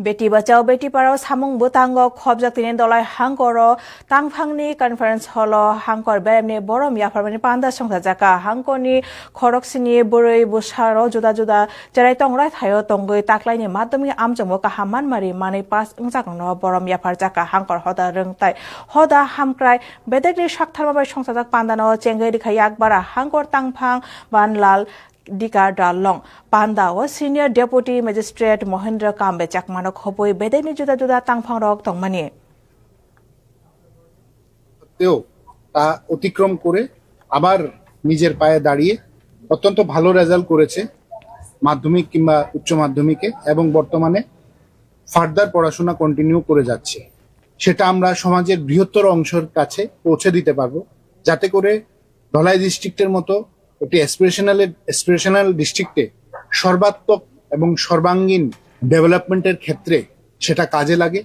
बेटी बचाओ बेटी पढ़ाओ सामुंग बुतांगो खबजाक तिने दलाय हांकरो तांगफांगनि conference hello हांकर बेमनि बरम याफारमानि पान्दा संसा जाका हांकनि खरकसिनि बुरै बुसारो जुदा जुदा जेराय तंराय थायो तंगै ताक्लायनि माध्यमनि आमजोंबो काहामान मारि मानै पास ओंजागनो बरम याफार जाका हांकर हदा रोंताय हदा हामक्राय बेदेगनि साकथारमाबाय संसा जाक पान्दानो चेंगै दिखाय yakbara हांकर तांगफां बानलाल Dika Dalong, Panda was Senior Deputy Magistrate Mohendra Kambe Chakmanok Hopoi, Bedeni Juda Juda Tangpang Rok Tongmani. তা অতিক্রম করে আবার নিজের পায়ে দাঁড়িয়ে অত্যন্ত ভালো রেজাল্ট করেছে মাধ্যমিক কিংবা উচ্চ মাধ্যমিকে এবং বর্তমানে ফার্দার পড়াশোনা কন্টিনিউ করে যাচ্ছে সেটা আমরা সমাজের বৃহত্তর অংশের কাছে পৌঁছে দিতে পারবো যাতে করে ধলাই ডিস্ট্রিক্টের মতো একটি অ্যাসপিরেশনাল ডিস্ট্রিক্টে সর্বাত্মক এবং সর্বাঙ্গীন ডেভেলপমেন্টের ক্ষেত্রে সেটা কাজে লাগে।